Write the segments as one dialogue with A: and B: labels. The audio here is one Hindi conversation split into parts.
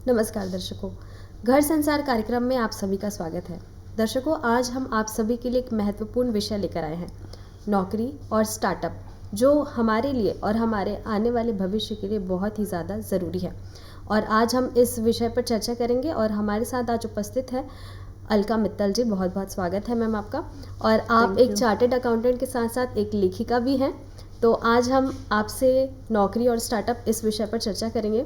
A: नमस्कार दर्शकों, घर संसार कार्यक्रम में आप सभी का स्वागत है। दर्शकों, आज हम आप सभी के लिए एक महत्वपूर्ण विषय लेकर आए हैं, नौकरी और स्टार्टअप, जो हमारे लिए और हमारे आने वाले भविष्य के लिए बहुत ही ज़्यादा ज़रूरी है। और आज हम इस विषय पर चर्चा करेंगे और हमारे साथ आज उपस्थित है अलका मित्तल जी। बहुत बहुत स्वागत है मैम आपका। और आप एक चार्टेड अकाउंटेंट के साथ साथ एक लेखिका भी हैं। तो आज हम आपसे नौकरी और स्टार्टअप इस विषय पर चर्चा करेंगे।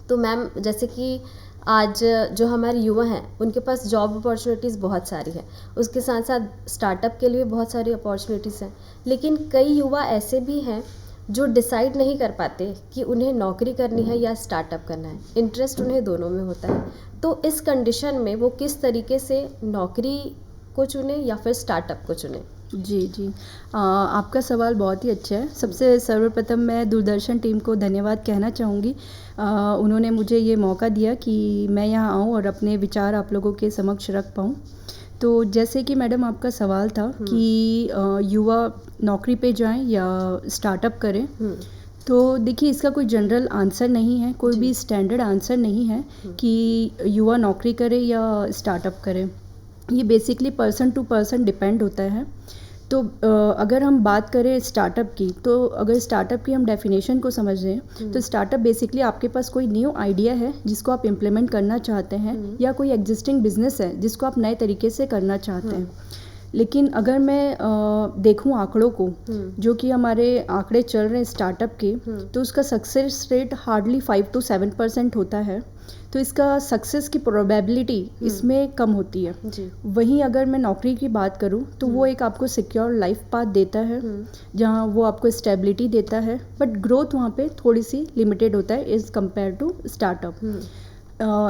A: तो मैम, जैसे कि आज जो हमारे युवा हैं उनके पास जॉब अपॉर्चुनिटीज़ बहुत सारी है, उसके साथ साथ स्टार्टअप के लिए बहुत सारी अपॉर्चुनिटीज़ हैं। लेकिन कई युवा ऐसे भी हैं जो डिसाइड नहीं कर पाते कि उन्हें नौकरी करनी है या स्टार्टअप करना है। इंटरेस्ट उन्हें दोनों में होता है। तो इस कंडीशन में वो किस तरीके से नौकरी को चुने या फिर स्टार्टअप को चुने?
B: जी। आपका सवाल बहुत ही अच्छा है। सबसे सर्वप्रथम मैं दूरदर्शन टीम को धन्यवाद कहना चाहूँगी। उन्होंने मुझे ये मौका दिया कि मैं यहाँ आऊँ और अपने विचार आप लोगों के समक्ष रख पाऊँ। तो जैसे कि मैडम आपका सवाल था कि युवा नौकरी पे जाएं या स्टार्टअप करें, तो देखिए इसका कोई जनरल आंसर नहीं है, कोई भी स्टैंडर्ड आंसर नहीं है कि युवा नौकरी करे या स्टार्टअप करे। ये basically person to person depend होता है। तो अगर हम बात करें स्टार्टअप की, तो अगर स्टार्टअप की हम डेफिनेशन को समझें तो स्टार्टअप बेसिकली आपके पास कोई न्यू आइडिया है जिसको आप इम्प्लीमेंट करना चाहते हैं, या कोई एग्जिस्टिंग बिजनेस है जिसको आप नए तरीके से करना चाहते हैं। लेकिन अगर मैं देखूं आंकड़ों को, जो कि हमारे आंकड़े चल रहे हैं स्टार्टअप के, तो उसका सक्सेस रेट हार्डली 5 to 7% होता है। तो इसका सक्सेस की प्रोबेबिलिटी इसमें कम होती है जी। वहीं अगर मैं नौकरी की बात करूं तो वो एक आपको सिक्योर लाइफ पाथ देता है, जहां वो आपको स्टेबिलिटी देता है, बट ग्रोथ वहां पे थोड़ी सी लिमिटेड होता है as compared to startup.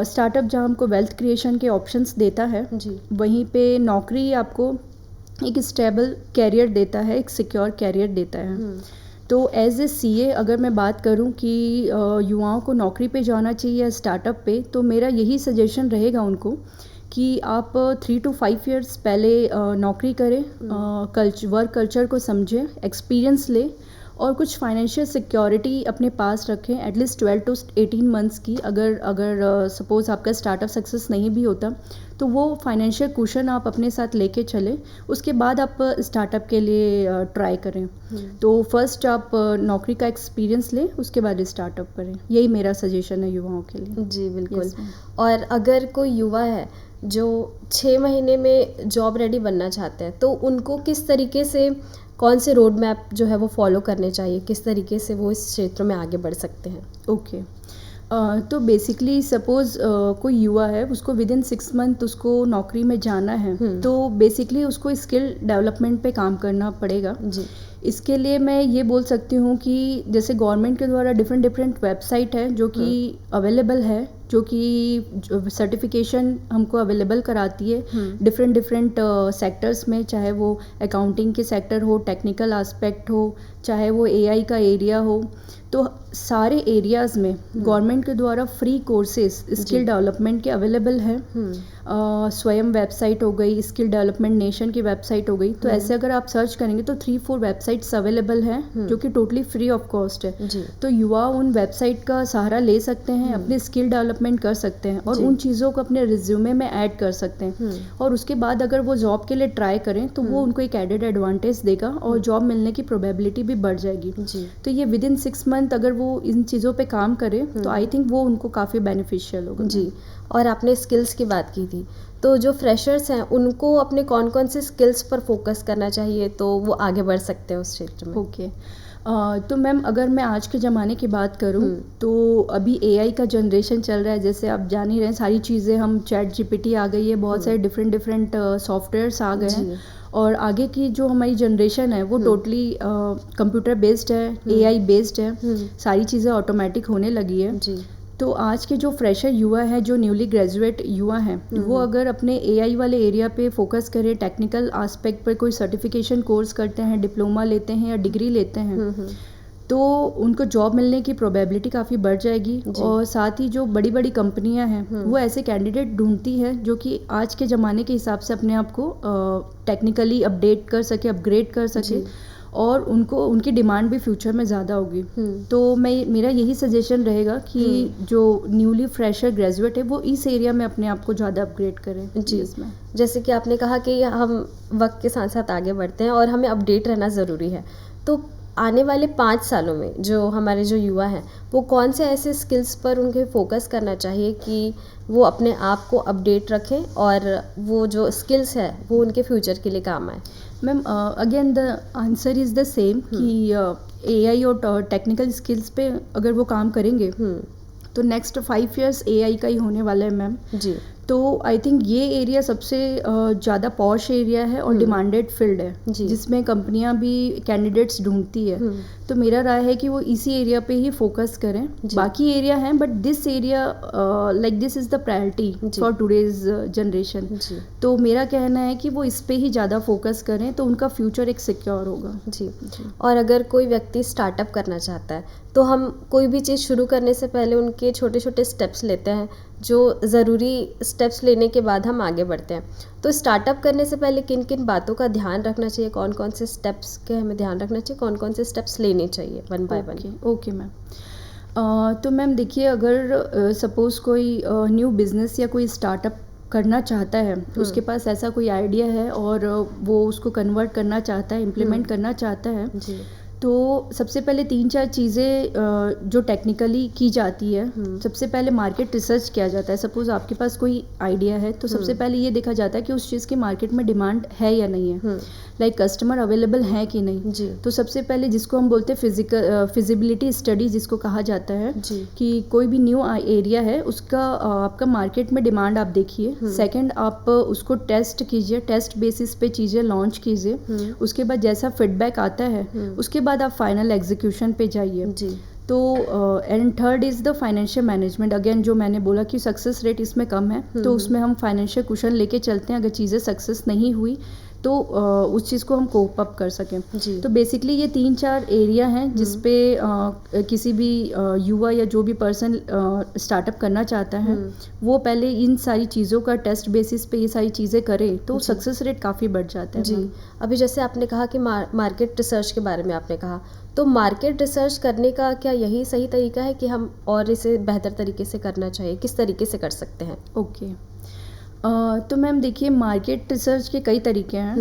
B: Startup जहां हमको वेल्थ क्रिएशन के ऑप्शंस देता है जी। वहीं पे नौकरी आपको एक स्टेबल कैरियर देता है, एक सिक्योर कैरियर देता है। तो एज ए CA अगर मैं बात करूं कि युवाओं को नौकरी पे जाना चाहिए या स्टार्टअप पे, तो मेरा यही सजेशन रहेगा उनको कि आप 3 to 5 years पहले नौकरी करें, वर्क कल्चर को समझें, एक्सपीरियंस लें और कुछ फाइनेंशियल सिक्योरिटी अपने पास रखें, एटलीस्ट 12 to 18 मंथ्स की। अगर सपोज़ आपका स्टार्टअप सक्सेस नहीं भी होता तो वो फाइनेंशियल कुशन आप अपने साथ लेके चलें, उसके बाद आप स्टार्टअप के लिए ट्राई करें। तो फर्स्ट आप नौकरी का एक्सपीरियंस लें, उसके बाद स्टार्टअप करें। यही मेरा सजेशन है युवाओं के लिए।
A: जी बिल्कुल। और अगर कोई युवा है जो 6 महीने में जॉब रेडी बनना चाहते हैं, तो उनको किस तरीके से, कौन से रोड मैप जो है वो फॉलो करने चाहिए, किस तरीके से वो इस क्षेत्र में आगे बढ़ सकते हैं?
B: ओके। तो बेसिकली सपोज़ कोई युवा है, उसको विदिन 6 मंथ उसको नौकरी में जाना है, तो बेसिकली उसको स्किल डेवलपमेंट पे काम करना पड़ेगा जी। इसके लिए मैं ये बोल सकती हूँ कि जैसे गवर्नमेंट के द्वारा डिफरेंट वेबसाइट है जो कि अवेलेबल है, जो कि सर्टिफिकेशन हमको अवेलेबल कराती है डिफरेंट सेक्टर्स में, चाहे वो अकाउंटिंग के सेक्टर हो, टेक्निकल एस्पेक्ट हो, चाहे वो AI का एरिया हो। तो सारे एरियाज़ में गवर्नमेंट के द्वारा फ्री कोर्सेज स्किल डेवलपमेंट के अवेलेबल है। स्वयं वेबसाइट हो गई, स्किल डेवलपमेंट नेशन की वेबसाइट हो गई। तो ऐसे अगर आप सर्च करेंगे तो 3-4 वेबसाइट्स अवेलेबल हैं जो कि टोटली फ्री ऑफ कॉस्ट है। तो युवा उन वेबसाइट का सहारा ले सकते हैं, अपने स्किल डेवलपमेंट कर सकते हैं और उन चीज़ों को अपने रिज्यूमे में ऐड कर सकते हैं। और उसके बाद अगर वो जॉब के लिए ट्राई करें तो वो उनको एक एडेड एडवांटेज देगा और जॉब मिलने की प्रोबेबिलिटी भी बढ़ जाएगी। तो ये विदिन 6 मंथ अगर वो इन चीज़ों पे काम करें तो आई थिंक वो उनको काफ़ी बेनिफिशियल होगा
A: जी। और आपने स्किल्स की बात की थी, तो जो फ्रेशर्स हैं उनको अपने कौन कौन से स्किल्स पर फोकस करना चाहिए तो वो आगे बढ़ सकते हैं उस क्षेत्र में?
B: ओके। तो मैम अगर मैं आज के ज़माने की बात करूं तो अभी AI का जनरेशन चल रहा है। जैसे आप जान ही रहे हैं, सारी चीज़ें हम ChatGPT आ गई है, बहुत सारे डिफरेंट सॉफ्टवेयर्स आ गए हैं और आगे की जो हमारी जनरेशन है वो टोटली कंप्यूटर बेस्ड है, AI बेस्ड है, सारी चीज़ें ऑटोमेटिक होने लगी है जी। तो आज के जो फ्रेशर युवा हैं, जो न्यूली ग्रेजुएट युवा हैं, वो अगर अपने AI वाले एरिया पे फोकस करें, टेक्निकल एस्पेक्ट पर कोई सर्टिफिकेशन कोर्स करते हैं, डिप्लोमा लेते हैं या डिग्री लेते हैं, तो उनको जॉब मिलने की प्रोबेबिलिटी काफ़ी बढ़ जाएगी। और साथ ही जो बड़ी बड़ी कंपनियां हैं वो ऐसे कैंडिडेट ढूंढती है जो कि आज के ज़माने के हिसाब से अपने आप को टेक्निकली अपडेट कर सके, अपग्रेड कर सके और उनको उनकी डिमांड भी फ्यूचर में ज़्यादा होगी। तो मेरा यही सजेशन रहेगा कि जो न्यूली फ्रेशर ग्रेजुएट है वो इस एरिया में अपने आप को ज़्यादा अपग्रेड करें।
A: जी,
B: इसमें
A: जैसे कि आपने कहा कि हम वक्त के साथ साथ आगे बढ़ते हैं और हमें अपडेट रहना ज़रूरी है। तो आने वाले 5 सालों में जो हमारे जो युवा हैं वो कौन से ऐसे स्किल्स पर उनके फोकस करना चाहिए कि वो अपने आप को अपडेट रखें और वो जो स्किल्स है वो उनके फ्यूचर के लिए काम आए?
B: Ma'am again the answer is the same कि AI और टेक्निकल स्किल्स पे अगर वो काम करेंगे तो नेक्स्ट 5 years AI का ही होने वाला है मैम।
A: जी।
B: तो आई थिंक ये एरिया सबसे ज़्यादा पॉश एरिया है और डिमांडेड फील्ड है जिसमें कंपनियां भी कैंडिडेट्स ढूंढती है। तो मेरा राय है कि वो इसी एरिया पे ही फोकस करें। बाकी एरिया हैं but this area like this is the priority for today's generation. तो मेरा कहना है कि वो इस पे ही ज़्यादा फोकस करें तो उनका फ्यूचर एक सिक्योर होगा।
A: जी। और अगर कोई व्यक्ति स्टार्टअप करना चाहता है तो हम कोई भी चीज़ शुरू करने से पहले उनके छोटे छोटे स्टेप्स लेते हैं, जो ज़रूरी स्टेप्स लेने के बाद हम आगे बढ़ते हैं। तो स्टार्टअप करने से पहले किन किन बातों का ध्यान रखना चाहिए, कौन कौन से स्टेप्स के हमें ध्यान रखना चाहिए, कौन कौन से स्टेप्स लेने चाहिए one by one?
B: Okay ma'am. तो मैम देखिए, अगर सपोज़ कोई न्यू बिज़नेस या कोई स्टार्टअप करना चाहता है, उसके पास ऐसा कोई आइडिया है और वो उसको कन्वर्ट करना चाहता है, इम्प्लीमेंट करना चाहता है, तो सबसे पहले 3-4 चीज़ें जो टेक्निकली की जाती है। सबसे पहले मार्केट रिसर्च किया जाता है। सपोज़ आपके पास कोई आइडिया है तो सबसे पहले ये देखा जाता है कि उस चीज़ की मार्केट में डिमांड है या नहीं है, लाइक कस्टमर अवेलेबल है कि नहीं। तो सबसे पहले जिसको हम बोलते हैं फिजिबिलिटी स्टडी जिसको कहा जाता है, कि कोई भी न्यू एरिया है उसका आपका मार्केट में डिमांड आप देखिए। सेकेंड, आप उसको टेस्ट कीजिए, टेस्ट बेसिस पे चीज़ें लॉन्च कीजिए। उसके बाद जैसा फीडबैक आता है उसके बाद आप फाइनल एग्जीक्यूशन पे जाइए। तो and third is the financial management. Again जो मैंने बोला कि सक्सेस रेट इसमें कम है, तो उसमें हम फाइनेंशियल कुशन लेके चलते हैं। अगर चीज़ें सक्सेस नहीं हुई तो उस चीज़ को हम कोप अप कर सकें। तो बेसिकली ये 3-4 एरिया हैं जिस पे किसी भी युवा या जो भी पर्सन स्टार्टअप करना चाहता है वो पहले इन सारी चीज़ों का टेस्ट बेसिस पे ये सारी चीज़ें करे तो सक्सेस रेट काफ़ी बढ़ जाता है।
A: जी, अभी जैसे आपने कहा कि मार्केट रिसर्च के बारे में आपने कहा, तो मार्केट रिसर्च करने का क्या यही सही तरीका है कि हम और इसे बेहतर तरीके से करना चाहिए? किस तरीके से कर सकते हैं?
B: ओके। तो मैम देखिए, मार्केट रिसर्च के कई तरीके हैं।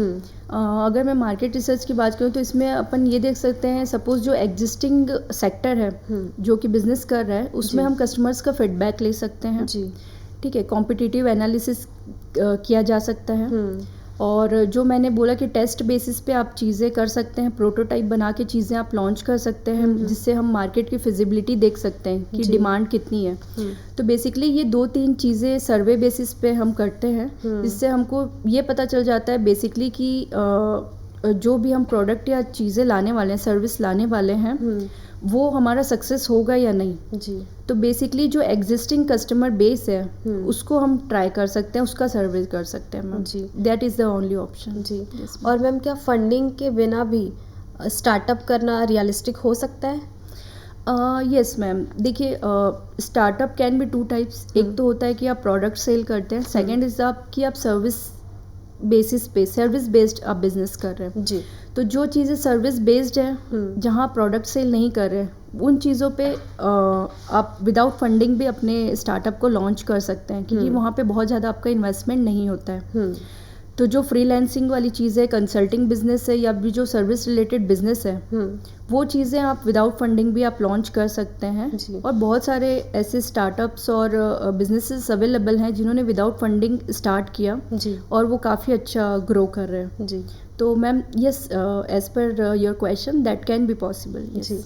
B: अगर मैं मार्केट रिसर्च की बात करूँ तो इसमें अपन ये देख सकते हैं, सपोज़ जो एग्जिस्टिंग सेक्टर है जो कि बिज़नेस कर रहा है उसमें हम कस्टमर्स का फीडबैक ले सकते हैं। ठीक है, कॉम्पिटिटिव एनालिसिस किया जा सकता है। और जो मैंने बोला कि टेस्ट बेसिस पे आप चीज़ें कर सकते हैं, प्रोटोटाइप बना के चीज़ें आप लॉन्च कर सकते हैं जिससे हम मार्केट की फिजिबिलिटी देख सकते हैं कि डिमांड कितनी है। तो बेसिकली ये 2-3 चीज़ें सर्वे बेसिस पे हम करते हैं जिससे हमको ये पता चल जाता है बेसिकली कि जो भी हम प्रोडक्ट या चीज़ें लाने वाले हैं, सर्विस लाने वाले हैं, वो हमारा सक्सेस होगा या नहीं। तो बेसिकली जो एग्जिस्टिंग कस्टमर बेस है उसको हम ट्राई कर सकते हैं, उसका सर्वे कर सकते हैं ma'am. That is the only option.
A: जी। और मैम क्या फंडिंग के बिना भी स्टार्टअप करना रियलिस्टिक हो सकता है?
B: Yes ma'am. देखिए, स्टार्टअप कैन बी 2 टाइप्स। एक तो होता है कि आप प्रोडक्ट सेल करते हैं, सेकेंड इज़ आप कि आप सर्विस बेसिस पे, सर्विस बेस्ड आप बिजनेस कर रहे हैं। तो जो चीज़ें सर्विस बेस्ड है, जहाँ प्रोडक्ट सेल नहीं कर रहे, उन चीज़ों पे आप विदाउट फंडिंग भी अपने स्टार्टअप को लॉन्च कर सकते हैं क्योंकि वहाँ पे बहुत ज़्यादा आपका इन्वेस्टमेंट नहीं होता है। तो जो फ्रीलांसिंग वाली चीज़ है, कंसल्टिंग बिजनेस है या भी जो सर्विस रिलेटेड बिजनेस है, वो चीज़ें आप विदाउट फंडिंग भी आप लॉन्च कर सकते हैं। और बहुत सारे ऐसे स्टार्टअप्स और बिजनेसेस अवेलेबल हैं जिन्होंने विदाउट फंडिंग स्टार्ट किया और वो काफ़ी अच्छा ग्रो कर रहे हैं। जी। तो ma'am yes, as per your question that can be possible.
A: जी।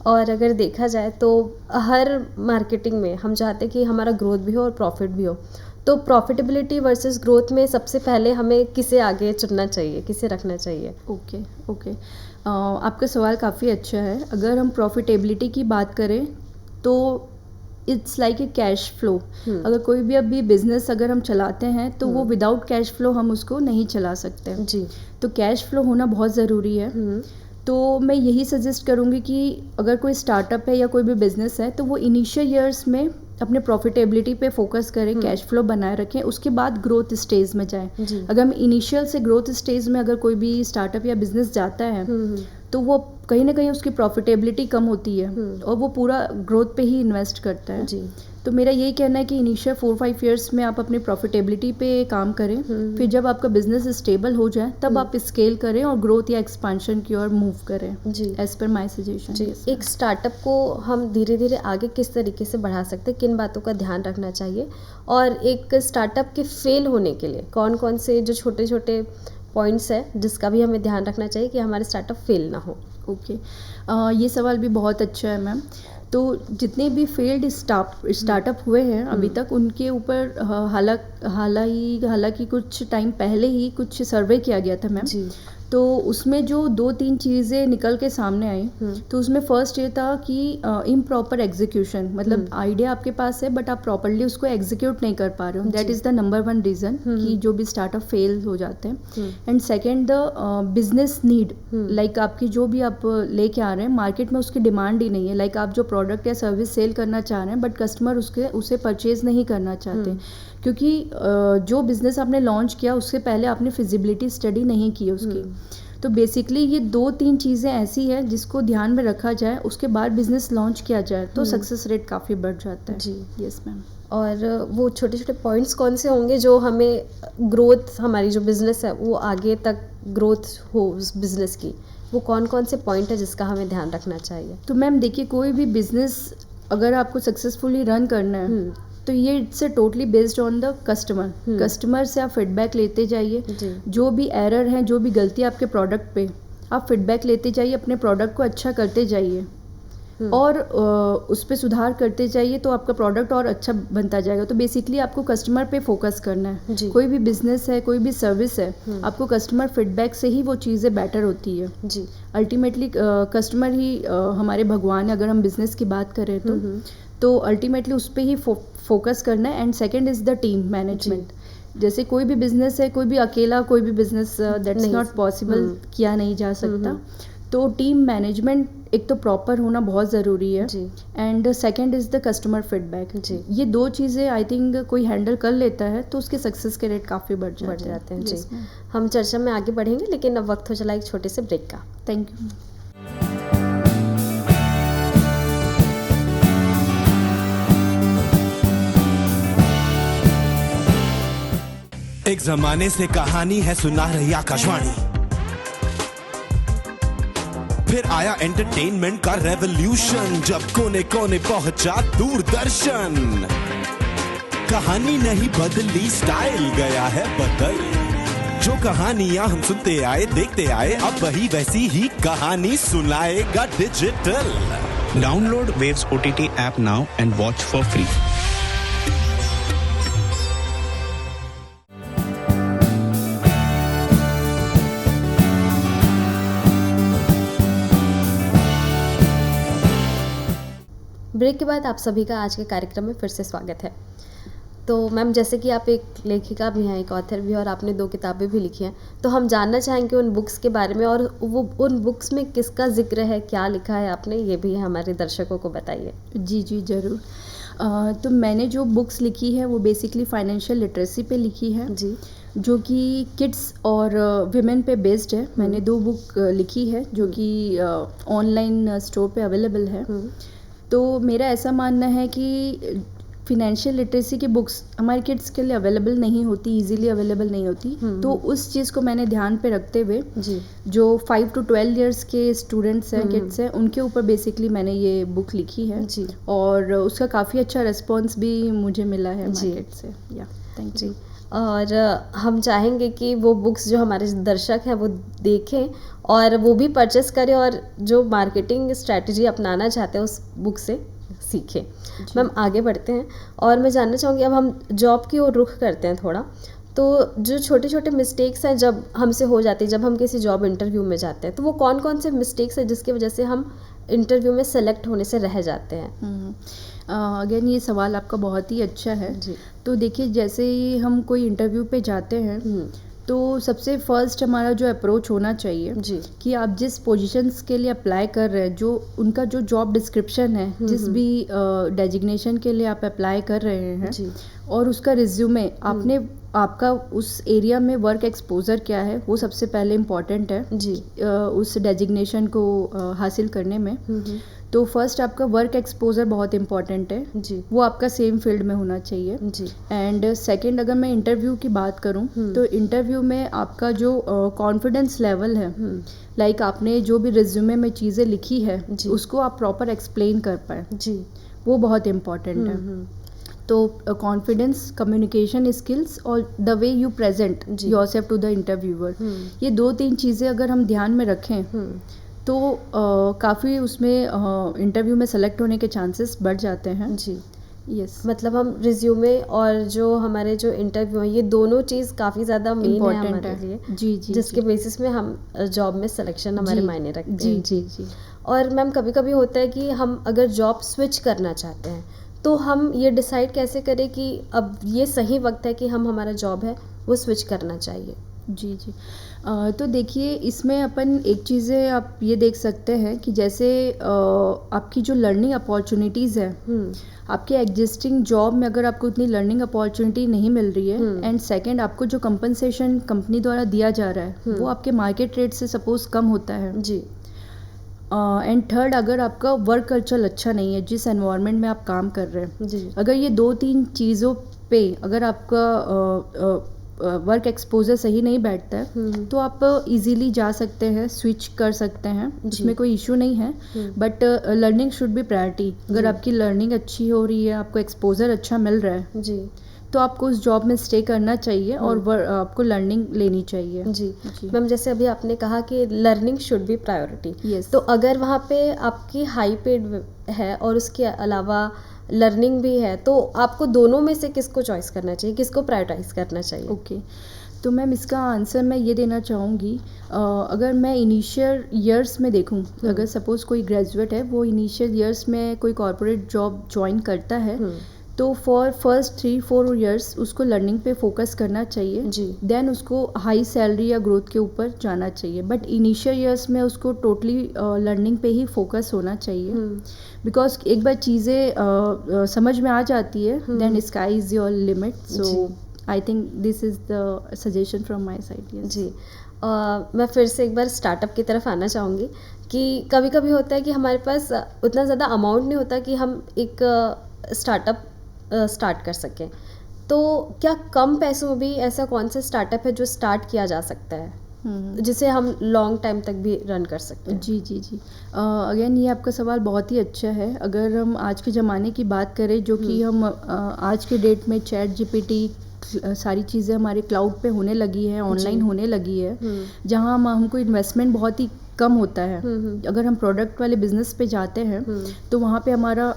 A: और अगर देखा जाए तो हर मार्केटिंग में हम चाहते हैं कि हमारा ग्रोथ भी हो और प्रॉफिट भी हो, तो प्रॉफिटेबिलिटी वर्सेस ग्रोथ में सबसे पहले हमें किसे आगे चुनना चाहिए, किसे रखना चाहिए?
B: ओके। आपका सवाल काफ़ी अच्छा है। अगर हम प्रॉफिटेबिलिटी की बात करें तो it's like a cash flow. अगर कोई भी अभी बिजनेस अगर हम चलाते हैं तो वो विदाउट कैश फ्लो हम उसको नहीं चला सकते। जी। तो कैश फ्लो होना बहुत ज़रूरी है। तो मैं यही सजेस्ट करूँगी कि अगर कोई स्टार्टअप है या कोई भी बिजनेस है तो वो इनिशियल ईयर्स में अपने प्रॉफिटेबिलिटी पे फोकस करें, कैश फ्लो बनाए रखें, उसके बाद ग्रोथ स्टेज में जाएं। अगर हम इनिशियल से ग्रोथ स्टेज में अगर कोई भी स्टार्टअप या बिजनेस जाता है तो वो कहीं ना कहीं उसकी प्रॉफिटेबिलिटी कम होती है और वो पूरा ग्रोथ पे ही इन्वेस्ट करता है।
A: जी।
B: तो मेरा यही कहना है कि इनिशियल 4-5 ईयर्स में आप अपनी प्रॉफिटेबिलिटी पे काम करें, फिर जब आपका बिजनेस स्टेबल हो जाए तब आप स्केल करें और ग्रोथ या एक्सपेंशन की ओर मूव करें।
A: जी।
B: As per my suggestion.
A: जी। एक स्टार्टअप को हम धीरे धीरे आगे किस तरीके से बढ़ा सकते हैं, किन बातों का ध्यान रखना चाहिए, और एक स्टार्टअप के फेल होने के लिए कौन कौन से जो छोटे छोटे पॉइंट्स है जिसका भी हमें ध्यान रखना चाहिए कि हमारे स्टार्टअप फेल ना हो।
B: ओके, ये सवाल भी बहुत अच्छा है मैम। तो जितने भी फेल्ड स्टार्टअप हुए हैं अभी तक, उनके ऊपर हालांकि कुछ टाइम पहले ही कुछ सर्वे किया गया था मैम।
A: जी।
B: तो उसमें जो 2-3 चीज़ें निकल के सामने आई, तो उसमें फर्स्ट ये था कि इम्प्रॉपर एग्जीक्यूशन, मतलब आइडिया आपके पास है बट आप प्रॉपरली उसको एग्जीक्यूट नहीं कर पा रहे हो। That is the number 1 reason कि जो भी स्टार्टअप फेल हो जाते हैं। And second, the business need, like आपकी जो भी आप लेके आ रहे हैं मार्केट में उसकी डिमांड ही नहीं है। लाइक आप जो प्रोडक्ट या सर्विस सेल करना चाह रहे हैं बट कस्टमर उसे परचेज नहीं करना चाहते, क्योंकि जो बिज़नेस आपने लॉन्च किया उससे पहले आपने फिजिबिलिटी स्टडी नहीं की उसकी। तो बेसिकली ये 2-3 चीज़ें ऐसी है जिसको ध्यान में रखा जाए, उसके बाद बिज़नेस लॉन्च किया जाए तो सक्सेस रेट काफ़ी बढ़ जाता है।
A: जी।
B: Yes ma'am.
A: और वो छोटे छोटे पॉइंट्स कौन से होंगे जो हमें ग्रोथ, हमारी जो बिज़नेस है वो आगे तक ग्रोथ हो उस बिज़नेस की, वो कौन कौन से पॉइंट है जिसका हमें ध्यान रखना चाहिए?
B: तो मैम देखिए, कोई भी बिज़नेस अगर आपको सक्सेसफुली रन करना है तो ये it's totally based on the customer से आप फीडबैक लेते जाइए। जो भी एरर है, जो भी गलती आपके प्रोडक्ट पे, आप फीडबैक लेते जाइए, अपने प्रोडक्ट को अच्छा करते जाइए और उस पर सुधार करते जाइए तो आपका प्रोडक्ट और अच्छा बनता जाएगा। तो बेसिकली आपको कस्टमर पे फोकस करना है। कोई भी बिजनेस है, कोई भी सर्विस है, आपको कस्टमर फीडबैक से ही वो चीज़ें बेटर होती है। जी। अल्टीमेटली कस्टमर ही हमारे भगवान है, अगर हम बिजनेस की बात करें तो अल्टीमेटली उस पर ही फोकस करना है। And second is the team management. जैसे कोई भी बिजनेस है, कोई भी अकेला कोई भी बिजनेस दैट्स नॉट पॉसिबल, किया नहीं जा सकता। तो टीम मैनेजमेंट एक तो प्रॉपर होना बहुत ज़रूरी है। And second is the customer feedback. ये 2 चीज़ें आई थिंक कोई हैंडल कर लेता है तो उसके सक्सेस के रेट काफ़ी बढ़ जाते हैं।
A: जी। हम चर्चा में आगे बढ़ेंगे, लेकिन अब वक्त हो चला एक छोटे से ब्रेक का।
B: Thank you.
C: एक जमाने से कहानी है सुना रही आकाशवाणी, फिर आया एंटरटेनमेंट का रेवोल्यूशन, जब कोने कोने पहुंचा दूरदर्शन। कहानी नहीं बदली, स्टाइल गया है बदल। जो कहानियां हम सुनते आए, देखते आए, अब वही वैसी ही कहानी सुनाएगा digital.
D: Download Waves OTT app now and watch for free.
A: Break के बाद आप सभी का आज के कार्यक्रम में फिर से स्वागत है। तो मैम, जैसे कि आप एक लेखिका भी हैं, एक ऑथर भी हैं और आपने 2 किताबें भी लिखी हैं, तो हम जानना चाहेंगे उन बुक्स के बारे में, और वो उन बुक्स में किसका जिक्र है, क्या लिखा है आपने, ये भी हमारे दर्शकों को बताइए।
B: जी ज़रूर। तो मैंने जो बुक्स लिखी है वो बेसिकली फाइनेंशियल लिटरेसी पे लिखी है जी, जो कि किड्स और विमेन पे बेस्ड है। मैंने 2 बुक लिखी है जो कि ऑनलाइन स्टोर पे अवेलेबल है। तो मेरा ऐसा मानना है कि फिनेंशियल लिटरेसी की बुक्स हमारे किड्स के लिए अवेलेबल नहीं होती, इजीली अवेलेबल नहीं होती। तो उस चीज़ को मैंने ध्यान पे रखते हुए जो 5 to 12 इयर्स के स्टूडेंट्स हैं, किड्स हैं, उनके ऊपर बेसिकली मैंने ये बुक लिखी है जी। और उसका काफ़ी अच्छा रिस्पॉन्स भी मुझे मिला है मार्केट से। या थैंक यू।
A: और हम चाहेंगे कि वो बुक्स जो हमारे दर्शक हैं वो देखें और वो भी परचेस करें और जो मार्केटिंग स्ट्रैटेजी अपनाना चाहते हैं उस बुक से सीखें। मैम, आगे बढ़ते हैं और मैं जानना चाहूँगी, अब हम जॉब की ओर रुख करते हैं थोड़ा। तो जो छोटे छोटे मिस्टेक्स हैं जब हमसे हो जाती है, जब हम किसी जॉब इंटरव्यू में जाते हैं, तो वो कौन कौन से मिस्टेक्स हैं जिसकी वजह से हम इंटरव्यू में सेलेक्ट होने से रह जाते हैं?
B: अगेन ये सवाल आपका बहुत ही अच्छा है जी। तो देखिए, जैसे ही हम कोई इंटरव्यू पे जाते हैं तो सबसे फर्स्ट हमारा जो अप्रोच होना चाहिए जी, कि आप जिस पोजीशंस के लिए अप्लाई कर रहे हैं, जो उनका जो जॉब डिस्क्रिप्शन है, जिस भी डेजिग्नेशन के लिए आप अप्लाई कर रहे हैं जी, और उसका रिज्यूमे आपने आपका उस एरिया में वर्क एक्सपोजर क्या है वो सबसे पहले इम्पॉर्टेंट है
A: जी।
B: उस डेजिग्नेशन को हासिल करने में। तो फर्स्ट आपका वर्क एक्सपोजर बहुत इम्पॉर्टेंट है
A: जी।
B: वो आपका सेम फील्ड में होना चाहिए
A: जी।
B: एंड सेकंड अगर मैं इंटरव्यू की बात करूं तो इंटरव्यू में आपका जो कॉन्फिडेंस लेवल है लाइक आपने जो भी रिज्यूमे में चीज़ें लिखी है
A: जी।
B: उसको आप प्रॉपर एक्सप्लेन कर पाए
A: जी।
B: वो बहुत इम्पॉर्टेंट है। तो कॉन्फिडेंस, कम्युनिकेशन स्किल्स और द वे यू प्रेजेंट
A: जी।
B: योरसेल्फ टू द इंटरव्यूअर, ये 2-3 चीज़ें अगर हम ध्यान में रखें तो काफ़ी उसमें इंटरव्यू में सेलेक्ट होने के चांसेस बढ़ जाते हैं।
A: जी।
B: यस,
A: मतलब हम रिज्यूमे और जो हमारे जो इंटरव्यू है ये दोनों चीज़ काफ़ी ज़्यादा मेन है
B: इम्पॉर्टेंट
A: हमारे लिए,
B: है। जी जी
A: जिसके
B: जी।
A: बेसिस में हम जॉब में सिलेक्शन हमारे
B: जी,
A: मायने रखते
B: जी
A: हैं।
B: जी जी।
A: और मैम कभी कभी होता है कि हम अगर जॉब स्विच करना चाहते हैं तो हम ये डिसाइड कैसे करें कि अब ये सही वक्त है कि हम हमारा जॉब है वो स्विच करना चाहिए।
B: जी जी। तो देखिए इसमें अपन एक चीज़ें आप ये देख सकते हैं कि जैसे आपकी जो लर्निंग अपॉर्चुनिटीज़ है आपके एग्जिस्टिंग जॉब में अगर आपको उतनी लर्निंग अपॉर्चुनिटी नहीं मिल रही है एंड सेकंड आपको जो कंपनसेशन कंपनी द्वारा दिया जा रहा है वो आपके मार्केट रेट से सपोज कम होता है
A: जी।
B: एंड थर्ड अगर आपका वर्क कल्चर अच्छा नहीं है जिस एनवायरनमेंट में आप काम कर रहे हैं,
A: जी।
B: अगर ये 2-3 चीज़ों पे अगर आपका वर्क एक्सपोजर सही नहीं बैठता है तो आप इजीली जा सकते हैं, स्विच कर सकते हैं, उसमें कोई इशू नहीं है। But learning should be priority. अगर आपकी लर्निंग अच्छी हो रही है, आपको एक्सपोजर अच्छा मिल रहा है
A: जी।
B: तो आपको उस जॉब में स्टे करना चाहिए और आपको लर्निंग लेनी चाहिए।
A: जी।
B: जी।
A: मैम जैसे अभी आपने कहा कि learning should be priority,
B: Yes.
A: तो अगर वहाँ पे आपकी हाई पेड है और उसके अलावा लर्निंग भी है तो आपको दोनों में से किसको चॉइस करना चाहिए, किसको प्रायोरिटाइज करना चाहिए?
B: ओके तो मैम इसका आंसर मैं ये देना चाहूँगी, अगर मैं इनिशियल ईयर्स में देखूँ, अगर सपोज़ कोई ग्रेजुएट है वो इनिशियल ईयर्स में कोई कॉर्पोरेट जॉब ज्वाइन करता है तो फॉर फर्स्ट 3-4 ईयर्स उसको लर्निंग पे फोकस करना चाहिए।
A: जी।
B: देन उसको हाई सैलरी या ग्रोथ के ऊपर जाना चाहिए, बट इनिशियल ईयर्स में उसको टोटली लर्निंग पे ही फोकस होना चाहिए बिकॉज एक बार चीज़ें समझ में आ जाती है then sky is your limit. So I think this is the suggestion from my side.
A: जी। मैं फिर से एक बार स्टार्टअप की तरफ आना चाहूँगी कि कभी कभी होता है कि हमारे पास उतना ज़्यादा अमाउंट नहीं होता कि हम एक स्टार्टअप स्टार्ट कर सकें, तो क्या कम पैसों में भी ऐसा कौन सा स्टार्टअप है जो स्टार्ट किया जा सकता है जिसे हम लॉन्ग टाइम तक भी रन कर सकते हैं?
B: जी जी जी। अगेन ये आपका सवाल बहुत ही अच्छा है। अगर हम आज के ज़माने की बात करें जो कि हम आज के डेट में चैट जीपीटी सारी चीज़ें हमारे क्लाउड पे होने लगी है, ऑनलाइन होने लगी है, जहाँ हमको इन्वेस्टमेंट बहुत ही कम होता है। अगर हम प्रोडक्ट वाले बिजनेस पे जाते हैं तो वहाँ पे हमारा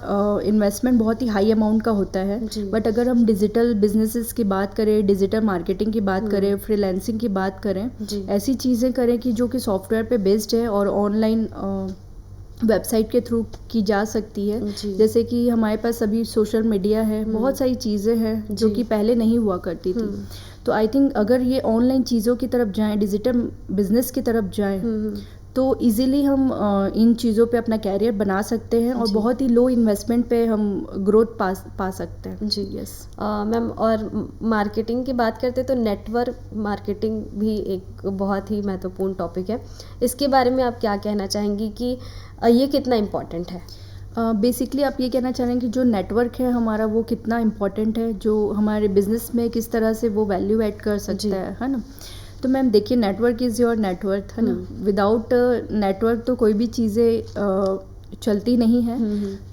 B: इन्वेस्टमेंट बहुत ही हाई अमाउंट का होता है। बट अगर हम डिजिटल बिजनेसेस की बात करें, डिजिटल मार्केटिंग की बात करें, फ्रीलांसिंग की बात करें, ऐसी चीज़ें करें कि जो कि सॉफ्टवेयर पे बेस्ड है और ऑनलाइन वेबसाइट के थ्रू की जा सकती है। जैसे कि हमारे पास अभी सोशल मीडिया है, बहुत सारी चीज़ें हैं जो कि पहले नहीं हुआ करती थी। तो आई थिंक अगर ये ऑनलाइन चीज़ों की तरफ जाएं, डिजिटल बिजनेस की तरफ जाएं तो इजीली हम इन चीज़ों पे अपना कैरियर बना सकते हैं और बहुत ही लो इन्वेस्टमेंट पे हम ग्रोथ पा सकते हैं।
A: जी।
B: यस
A: मैम, और मार्केटिंग की बात करते हैं तो नेटवर्क मार्केटिंग भी एक बहुत ही महत्वपूर्ण टॉपिक है, इसके बारे में आप क्या कहना चाहेंगी कि ये कितना इम्पोर्टेंट है?
B: बेसिकली आप ये कहना चाह रहे हैं कि जो नेटवर्क है हमारा वो कितना इम्पोर्टेंट है, जो हमारे बिजनेस में किस तरह से वो वैल्यू ऐड कर सकता है ना। तो मैम देखिए नेटवर्क इज़ योर नेटवर्थ, है ना। विदाउट नेटवर्क तो कोई भी चीज़ें चलती नहीं है।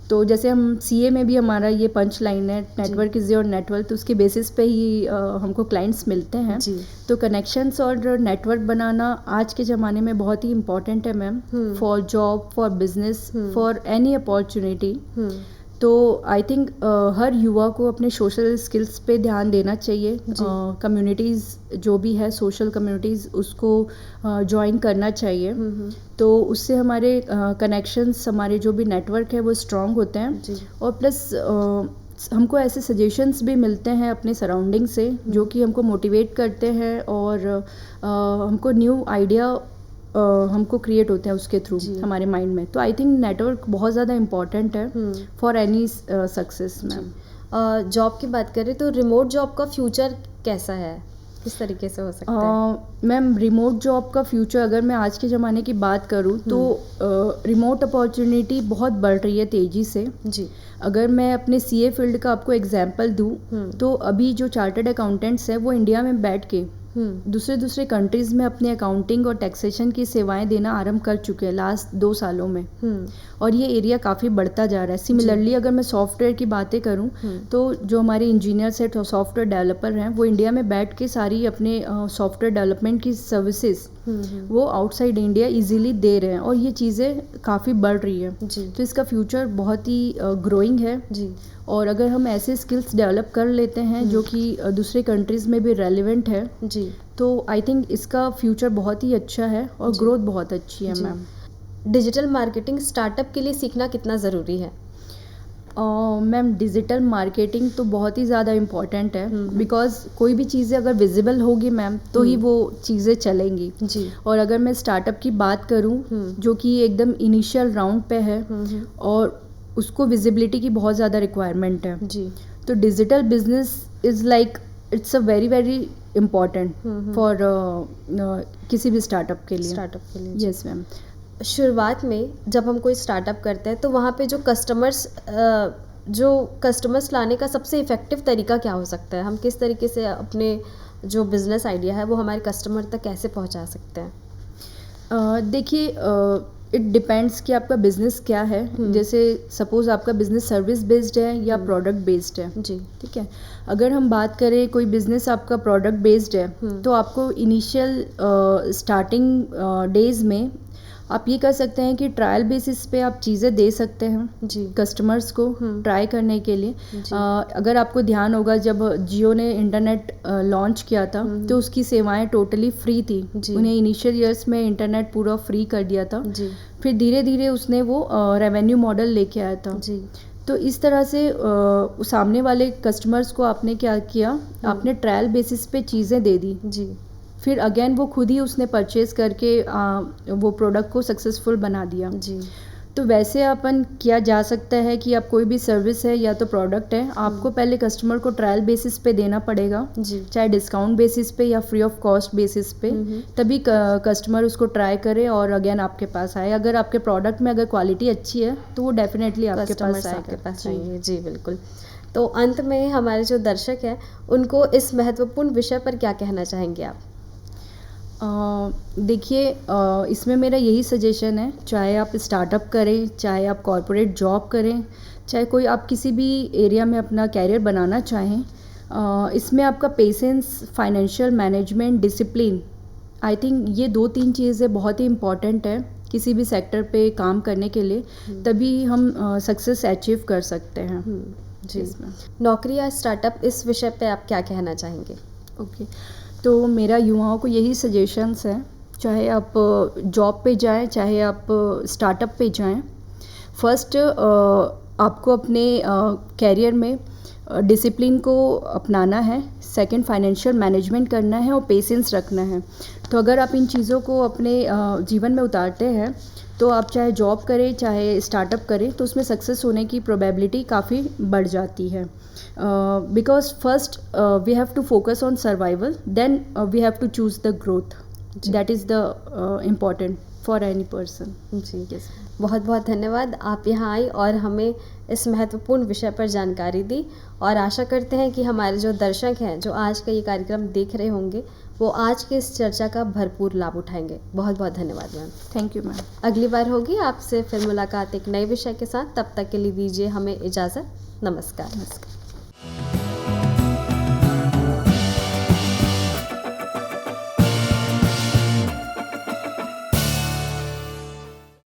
B: तो जैसे हम सीए में भी हमारा ये पंच लाइन है, नेटवर्क इज़ योर नेटवर्क, तो उसके बेसिस पे ही हमको क्लाइंट्स मिलते हैं। तो कनेक्शंस और नेटवर्क बनाना आज के ज़माने में बहुत ही इम्पॉर्टेंट है ma'am, for job, for business, for any opportunity. तो आई थिंक हर युवा को अपने सोशल स्किल्स पे ध्यान देना चाहिए। कम्युनिटीज़ जो भी है, सोशल कम्युनिटीज़, उसको ज्वाइन करना चाहिए। तो उससे हमारे कनेक्शंस, हमारे जो भी नेटवर्क है वो स्ट्रॉन्ग होते हैं। और प्लस हमको ऐसे सजेशंस भी मिलते हैं अपने सराउंडिंग से जो कि हमको मोटिवेट करते हैं और हमको न्यू आइडिया हमको क्रिएट होते हैं उसके थ्रू हमारे माइंड में। तो आई थिंक नेटवर्क बहुत ज़्यादा इम्पॉर्टेंट है for any success ma'am.
A: Job की बात करें तो रिमोट जॉब का फ्यूचर कैसा है, किस तरीके से हो सकता है?
B: मैम, रिमोट जॉब का फ्यूचर अगर मैं आज के ज़माने की बात करूँ तो रिमोट अपॉर्चुनिटी बहुत बढ़ रही है तेज़ी से।
A: जी।
B: अगर मैं अपने सीए फील्ड का आपको एग्जांपल दूँ तो अभी जो चार्टर्ड अकाउंटेंट्स हैं वो इंडिया में बैठ के दूसरे कंट्रीज़ में अपने अकाउंटिंग और टैक्सेशन की सेवाएं देना आरंभ कर चुके हैं लास्ट 2 सालों में, और ये एरिया काफ़ी बढ़ता जा रहा है। सिमिलरली अगर मैं सॉफ्टवेयर की बातें करूं तो जो हमारे इंजीनियर्स हैं, सॉफ्टवेयर डेवलपर हैं, वो इंडिया में बैठ के सारी अपने सॉफ्टवेयर डेवलपमेंट की सर्विसेज वो आउटसाइड इंडिया इजीली दे रहे हैं, और ये चीज़ें काफ़ी बढ़ रही है। तो इसका फ्यूचर बहुत ही ग्रोइंग है जी। और अगर हम ऐसे स्किल्स डेवलप कर लेते हैं जो कि दूसरे कंट्रीज़ में भी रेलिवेंट है जी, तो आई थिंक इसका फ्यूचर बहुत ही अच्छा है और ग्रोथ बहुत अच्छी है। मैम,
A: डिजिटल मार्केटिंग स्टार्टअप के लिए सीखना कितना ज़रूरी है?
B: मैम, डिजिटल मार्केटिंग तो बहुत ही ज़्यादा इम्पॉर्टेंट है, बिकॉज कोई भी चीज़ें अगर विजिबल होगी मैम तो ही वो चीज़ें चलेंगी जी। और अगर मैं स्टार्टअप की बात करूं जो कि एकदम इनिशियल राउंड पे है और उसको विजिबिलिटी की बहुत ज़्यादा रिक्वायरमेंट है जी, तो digital business is like it's a very very important for किसी भी स्टार्टअप के लिए। Yes ma'am.
A: शुरुआत में जब हम कोई स्टार्टअप करते हैं तो वहाँ पे जो कस्टमर्स लाने का सबसे इफ़ेक्टिव तरीका क्या हो सकता है? हम किस तरीके से अपने जो बिज़नेस आइडिया है वो हमारे कस्टमर तक कैसे पहुँचा सकते हैं?
B: देखिए, इट डिपेंड्स कि आपका बिज़नेस क्या है। जैसे सपोज़ आपका बिज़नेस सर्विस बेस्ड है या प्रोडक्ट बेस्ड है जी, ठीक है। अगर हम बात करें कोई बिज़नेस आपका प्रोडक्ट बेस्ड है तो आपको इनिशियल स्टार्टिंग डेज में आप ये कर सकते हैं कि ट्रायल बेसिस पे आप चीज़ें दे सकते हैं जी कस्टमर्स को ट्राई करने के लिए। अगर आपको ध्यान होगा जब जियो ने इंटरनेट लॉन्च किया था तो उसकी सेवाएं टोटली फ्री थी। उन्हें इनिशियल ईयर्स में इंटरनेट पूरा फ्री कर दिया था जी। फिर धीरे धीरे उसने वो रेवेन्यू मॉडल लेके आया था जी। तो इस तरह से सामने वाले कस्टमर्स को आपने क्या किया, आपने ट्रायल बेसिस पे चीज़ें दे दी जी, फिर अगेन वो खुद ही उसने परचेज करके वो प्रोडक्ट को सक्सेसफुल बना दिया जी। तो वैसे अपन किया जा सकता है कि आप कोई भी सर्विस है या तो प्रोडक्ट है, आपको पहले कस्टमर को ट्रायल बेसिस पे देना पड़ेगा जी, चाहे डिस्काउंट बेसिस पे या फ्री ऑफ कॉस्ट बेसिस पे, तभी कस्टमर उसको ट्राई करे और अगेन आपके पास आए। अगर आपके प्रोडक्ट में अगर क्वालिटी अच्छी है तो वो डेफिनेटली आपके पास आएगा
A: जी। बिल्कुल। तो अंत में हमारे जो दर्शक हैं उनको इस महत्वपूर्ण विषय पर क्या कहना चाहेंगे आप?
B: देखिए, इसमें मेरा यही सजेशन है, चाहे आप स्टार्टअप करें, चाहे आप कॉर्पोरेट जॉब करें, चाहे कोई आप किसी भी एरिया में अपना कैरियर बनाना चाहें, इसमें आपका patience, financial management, discipline, I think ये 2-3 चीज़ें बहुत ही इम्पॉर्टेंट है किसी भी सेक्टर पे काम करने के लिए, तभी हम सक्सेस अचीव कर सकते हैं
A: जी। नौकरी या स्टार्टअप, इस विषय पे आप क्या कहना चाहेंगे?
B: ओके, तो मेरा युवाओं को यही सजेशंस है, चाहे आप जॉब पे जाएं, चाहे आप स्टार्टअप पे जाएं, फर्स्ट आपको अपने कैरियर में डिसिप्लिन को अपनाना है, सेकंड फाइनेंशियल मैनेजमेंट करना है और पेशेंस रखना है। तो अगर आप इन चीज़ों को अपने जीवन में उतारते हैं तो आप चाहे जॉब करें चाहे स्टार्टअप करें तो उसमें सक्सेस होने की प्रोबेबिलिटी काफ़ी बढ़ जाती है। Because first we have to focus on survival, then we have to choose the growth, that is the important for any person जी।
A: यस, बहुत बहुत धन्यवाद, आप यहाँ आई और हमें इस महत्वपूर्ण विषय पर जानकारी दी, और आशा करते हैं कि हमारे जो दर्शक हैं जो आज का ये कार्यक्रम देख रहे होंगे वो आज के इस चर्चा का भरपूर लाभ उठाएंगे। बहुत बहुत धन्यवाद मैम।
B: Thank you ma'am.
A: अगली बार होगी आपसे फिर मुलाकात एक नए विषय के साथ, तब तक के लिए दीजिए हमें इजाज़त। नमस्कार।